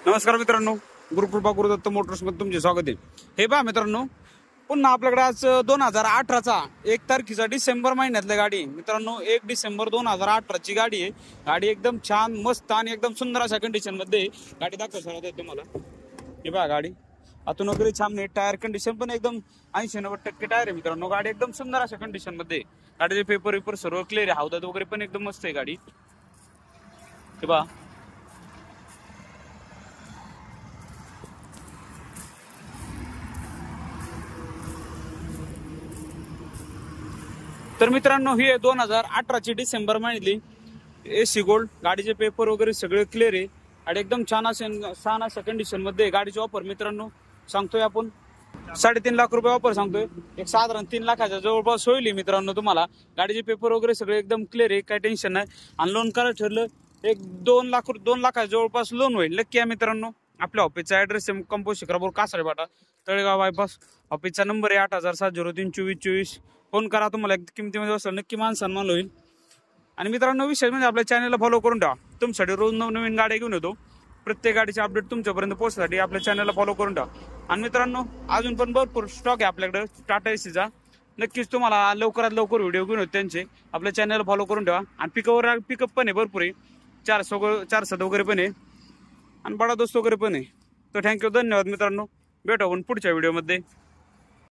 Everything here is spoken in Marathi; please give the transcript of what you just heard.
नमस्कार मित्रांनो, गुरुकृपा गुरुदत्त मोटर्समध्ये तुमचे स्वागत आहे। हे पहा मित्रांनो, पुन्हा आपल्याकडे आज 2018चा 1 तारखेचा डिसेंबर महिन्यातली गाडी मित्रांनो, 1 डिसेंबर 2018 ची गाडी आहे। गाडी एकदम छान मस्त आणि एकदम सुंदर अशा कंडिशन मध्ये गाडी दाखवणार आहे तुम्हाला। हे पहा गाडी आतून वगैरे छान आहे, टायर कंडिशन पण एकदम 80-90% टायर आहे मित्रांनो। गाडी एकदम सुंदर अशा कंडिशन मध्ये, गाडीचे पेपर सर्व क्लिअर आहे, हौदात वगैरे पण एकदम मस्त आहे गाडी। हे पहा तर मित्रांनो, ही 2018ची डिसेंबर महिन्यातली एसी गोल्ड, गाडीचे पेपर वगैरे सगळे क्लिअर आहे आणि एकदम छान अशा कंडिशन मध्ये गाडीची ऑफर मित्रांनो सांगतोय आपण 3.5 लाख रुपये ऑफर सांगतोय। एक साधारण 3 लाखाच्या जवळपास होईल मित्रांनो तुम्हाला। गाडीचे पेपर वगैरे सगळे एकदम क्लिअर आहे, काही टेन्शन नाही। आणि लोन करायचं ठरलं 2 लाखाच्या जवळपास लोन होईल नक्की आहे मित्रांनो। आपल्या ऑफिसचा ऍड्रेस आहे कंपोस्ट शिखरापूर कासारेपाटा तळेगाव बायपास। ऑफिसचा नंबर आहे 8007032424। फोन करा, तुम्हाला किमतीमध्ये बसला नक्की मान सन्मान होईल। आणि मित्रांनो, विशेष म्हणजे आपल्या चॅनलला फॉलो करून ठेवा, तुमच्यासाठी रोज नवीन गाड्या घेऊन येतो। प्रत्येक गाडीचे अपडेट तुमच्यापर्यंत पोहोचण्यासाठी आपल्या चॅनलला फॉलो करून ठेवा। आणि मित्रांनो, अजून पण भरपूर स्टॉक आहे आपल्याकडे टाटा एसीचा, नक्कीच तुम्हाला लवकरात लवकर व्हिडिओ घेऊन येतो त्यांचे। आपल्या चॅनलला फॉलो करून ठेवा। आणि पिकअप पण आहे भरपूर आहे, 400 वगैरे पण आहे आणि बडा दोस्त वगैरे पण आहे। तर थँक्यू, धन्यवाद मित्रांनो, भेटू आपण पुढच्या व्हिडिओमध्ये।